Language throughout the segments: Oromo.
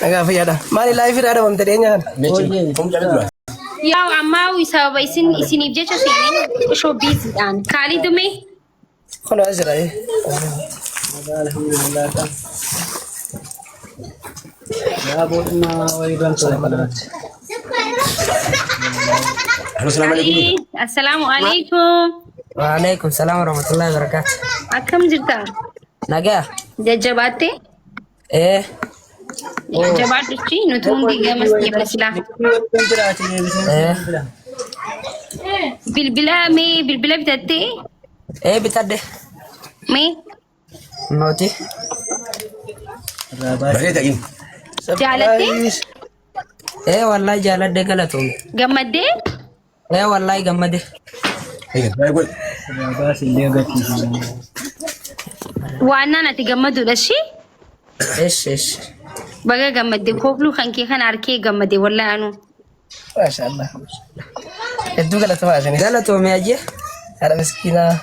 Nagaa fayyaadha. Maali laayifii dha wanta dhiyeenyaan? Yaw ammawi sababa isiniif jecha seeneen showbiziidhaan kaalii dume Kun as jira. Alhamdulillah. Ya bootuma wayiidhaan salaamalaati. Assalamu alaikum. Waalaikum salaam warahmatullahi wabarakatuh. Akkam jirta? Nagaa. Jajjabaatte? Jajjabaadhuchi nuti hundi gamas deemna silaa. Bilbila bitattee? Bitadde. Mee? Nooti. Jaalattee? Wallahi jaaladde galatoom. Gammaddee? Wallahi gammade. Waannaan ati gammaduudha shii? Esh. Baga gammadde koofluu kan kee kana harkee gammadde wallahi anu. Maashaallah. Hedduu galatooma asini. Galatoome ajje. Haadha miskiinaa.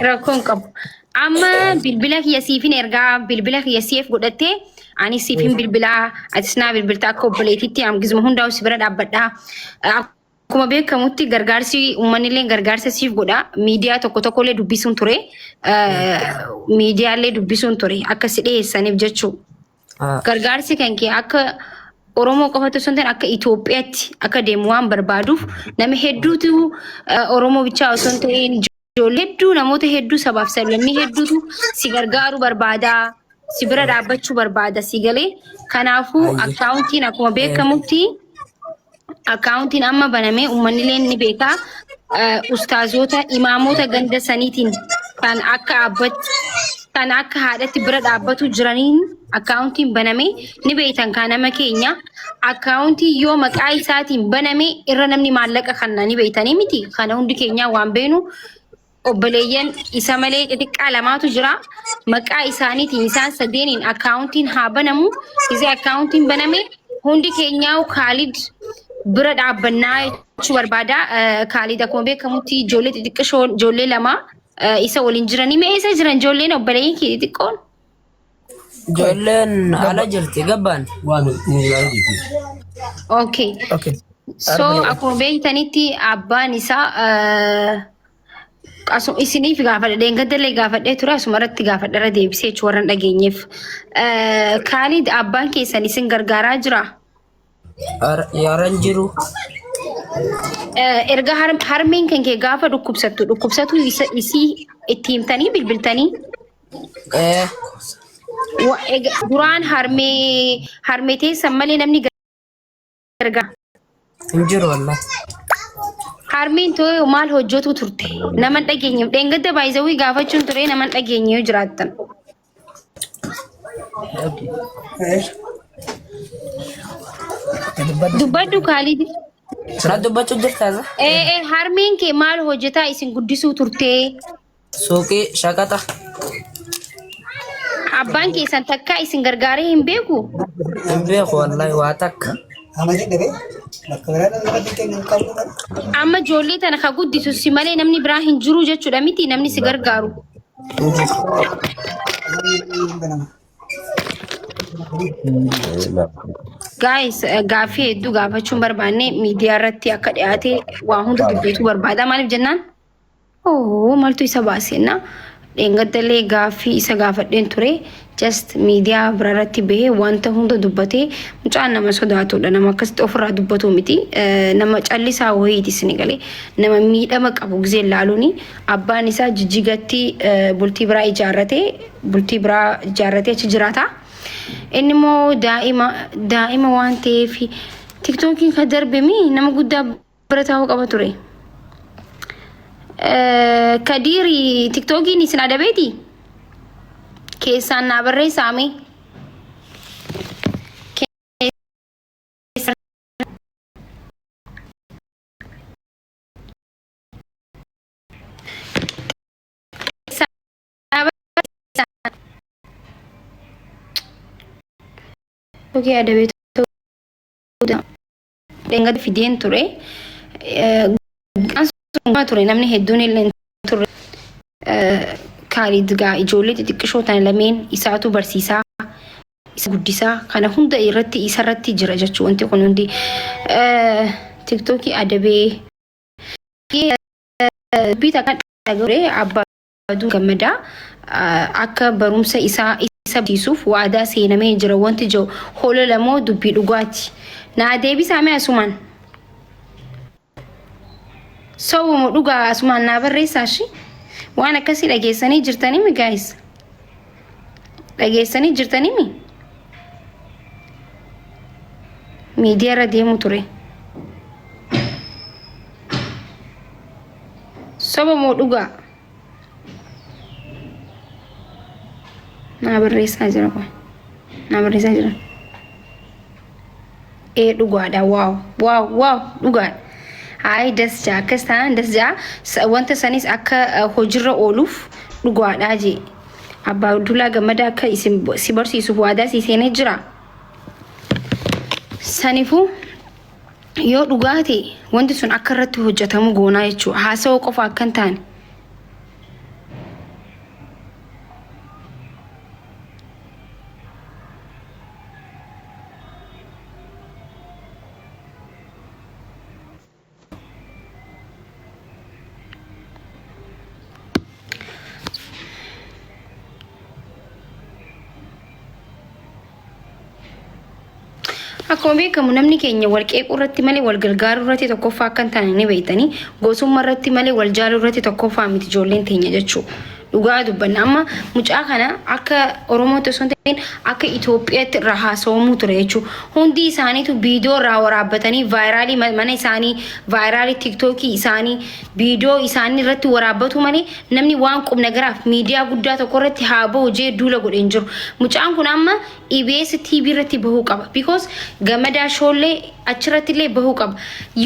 Rakkoon qabu. Amma bilbila kiyya siifin ergaa bilbila kiyya siif godhattee ani siifin bilbilaa atis naa bilbiltaa akka obboleetitti amgizuma hundaa'u si bira dhaabbadhaa. Akkuma beekamutti gargaarsi uummanillee gargaarsa siif godha. Miidiyaa tokkollee dubbisuun ture. Miidiyaallee dubbisuun ture akka si dhiyeessaniif jechuudha. Gargaarsi kan kee akka Oromoo qofatu osoo hin taane akka Itoophiyaatti akka deemu waan barbaaduuf nama hedduutu Oromoo bichaa osoo hin ta'in ijoollee hedduu namoota hedduu sabaaf sablammii hedduutu si gargaaruu barbaada. Si bira dhaabbachuu barbaada si galee. Kanaafuu akkaawuntiin akkuma beekamutti akkaawuntiin amma banamee uummannilee ni beeka. Ustaazota imaamota ganda saniitiin kan akka haadhatti bira dhaabbatu jiraniin akkaawuntiin banamee ni beektan kan nama keenya. Akkaawuntii yoo maqaa isaatiin banamee irra namni maallaqa kanna ni beektanii miti. Kana hundi keenya waan beenu obboleeyyan isa malee xixiqqaa lamaatu jira. Maqaa isaaniitiin isaan sadeeniin akkaawuntiin haa banamu. Isee akkaawuntiin banamee hundi keenyaa Kaalid bira dhaabbannaa jechuu barbaada. Kaalid akkuma beekamutti ijoollee xixiqqoo ijoollee lama isa waliin jiranii mee isa jiran ijoolleen obboleeyyin kee xixiqqoon? Ijoolleen ala jirti gabbaan. Okay. So akkuma beektanitti abbaan isaa isiniif gaafadhe deengaddalee gaafadhee ture asumarratti gaafadhara deebisee jechuun warran dhageenyeef. Kaalid abbaan keessan isin gargaaraa jira? Yaaran jiru. Erga harmeen kan kee gaafa dhukkubsatu isii itti himtanii bilbiltanii? Duraan harmee teessan malee namni gargaara. Hin jiru wallah. Harmeen too maal hojjetu turte? Nama dhageenyeef dheengadda baay'isawii gaafachuun ture nama dhageenyee jiraattan. Dubbaddu Kaalid. Sira dubbachuu jirtaasa? Harmeen kee maal hojjetaa isin guddisuu turte? Suuqii shaqaxa. Abbaan keessan takka isin gargaaree hin beeku? Hin beeku wallahi waa takka. Amma ijoollee tana ka guddisu si malee namni biraa hin jiru jechuudha miti namni si gargaaru. Guys, gaaffii hedduu gaafachuun barbaanne miidiyaa irratti akka dhiyaate waa hunda dubbachuu barbaada. Maaliif jennaan? Maaltu isa baaseenna? Dheengaddalee gaaffii isa gaafadheen ture. Just miidiyaa bira irratti bahee wanta hunda dubbatee mucaan nama sodaatudha. Nama akkasitti ofirraa dubbatu miti. Nama callisaa wayiiti isin galee. Nama miidhama qabu gisee ilaaluuni. Abbaan isaa jijjigatti bultii biraa ijaarratee achi jiraata. Inni immoo daa'ima waan ta'eef tiktookiin kan darbemi nama guddaa bira taa'uu qaba ture. Kadiiri tiktookiin isin adabeeti? Keessaan naa barreessaame. Okay, adabeetu dheengadda fideen ture. Ture namni hedduun illee ture. Kaalid gaa ijoollee xixiqqishoo tan lameen isaatu barsiisaa isa guddisaa kana hunda irratti isarratti jira jechuu wanti kun hundi TikTok adabee bita kan dhagore abbaa gammada akka barumsa isaa biisuuf waadaa seenamee jira wanti jiru hola lamoo dubbii dhugaati na deebisaa mee asumaan sawwamu dhugaa asumaan na barreessaa shi waan akkasii dhageessanii jirtanii mi guys dhageessanii jirtanii mi miidiyaa irra deemu ture sawwamu dhugaa na barreessaa jira kwa na barreessaa jira dhugaadha waaw dhugaadha Hai dasja akastaan dasja wanta sanis akka hojirra ooluuf dhugaadha je abbaa dulaa gammada akka isin si barsiisuuf waadaa si seenee jira sanifu yoo dhugaate wanti sun akka irratti hojjetamu goonaa jechuudha haasawaa qofa akkan taane akkuma beekamu namni keenya wal qeequu irratti malee wal gargaaruu irratti tokkoffaa akkan taane ni beeytanii gosummaa irratti malee wal jaaluu irratti tokkoffaa miti ijoolleen teenya jechuudha dhugaa dubbanna amma mucaa kana akka Oromootti osoo hin ta'in akka Itoophiyaatti irraa haasawamuu ture jechuudha hundi isaaniitu viidiyoo irraa waraabbatanii vaayiraalii mana isaanii vaayiraalii tiiktookii isaanii viidiyoo isaanii irratti waraabbatu malee namni waan qubna garaaf miidiyaa guddaa tokko irratti haa bahu jee duula godheen jiru mucaan kun amma EBS TV irratti bahuu qaba because gammadaa shoollee achirratti illee bahuu qaba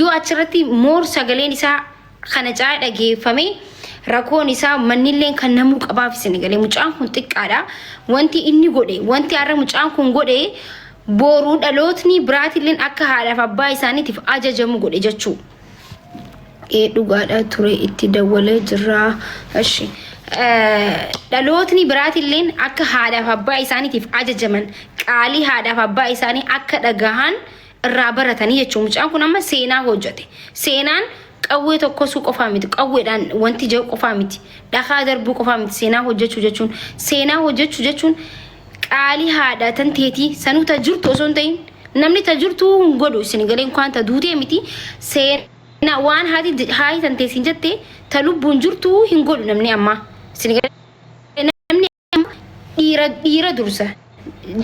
yoo achirratti moor sagaleen isaa kana caalaa dhageeffame rakoon isaa mannilleen kan namuu qabaaf isin galee mucaan kun xiqqaadha wanti inni godhe wanti arra mucaan kun godhe booruu dhalootni biraatilleen akka haadhaaf abbaa isaaniitiif ajajamu godhe jechuu dhugaadha ture itti dawwalee jira ashi dhalootni biraatilleen akka haadhaaf abbaa isaaniitiif ajajaman qaalii haadhaaf abbaa isaanii akka dhagahan irraa baratanii jechuu mucaan kun amma seenaa hojjete seenaan qawwee tokko suu qofaa miti qawweedhaan wanti jiru qofaa miti dhagaa darbuu qofaa miti seenaa hojjechuu jechuun qaalii haadha tan teetii sanuu tajirtu osoo hin ta'in namni tajirtu hin godhu isin galeen kwaan ta duutee miti seenaa waan haati tan teessin jette ta lubbuun jirtu hin godhu namni amma isin galeen namni dhiira dursa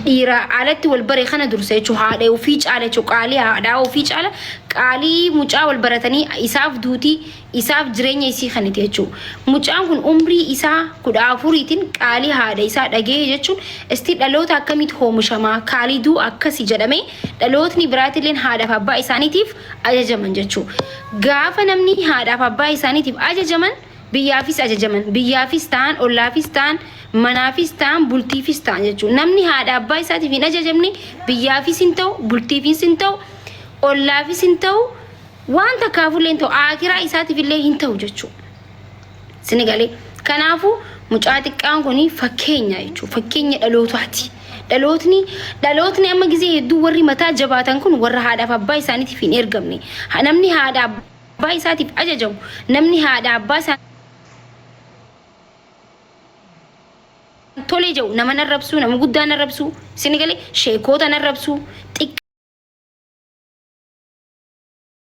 dhiira alatti wal bare kana dursa jechuun haadha ofii caala jechuun qaalii haadhaa ofii caala qaalii mucaa wal baratanii isaaf duutii isaaf jireenya isii kaniti jechuun mucaan kun umrii isaa 14tiin qaalii haadha isaa dhagee jechuun isti dhaloota akkamitti hoomishamaa kaaliduu akkasi jedhame dhalootni biraatilleen haadhaaf abbaa isaaniitiif ajajaman jechuun gaafa namni haadhaaf abbaa isaaniitiif ajajaman biyyaafis ajajaman biyyaafis ta'an ollaafis ta'an manaafis ta'an bultiifis ta'an jechuudha namni haadha abbaa isaatiif hin ajajamne biyyaafis hin ta'u bultiifis hin ta'u ollaafis hin ta'u waan takkaafullee hin ta'u aakiraa isaatiif illee hin ta'u jechuudha sinigalee kanaafu mucaa xiqqaan kun fakkeenya jechuudha fakkeenya dhalootaati dhalootni amma gizee hedduu warri mataa jabaatan kun warra haadhaaf abbaa isaaniitiif hin ergamne namni haadha abbaa isaatiif ajajamu namni haadha abbaa isaatiif tole jiru nama narrabsu nama guddaa narrabsu sinigalee sheekota narrabsu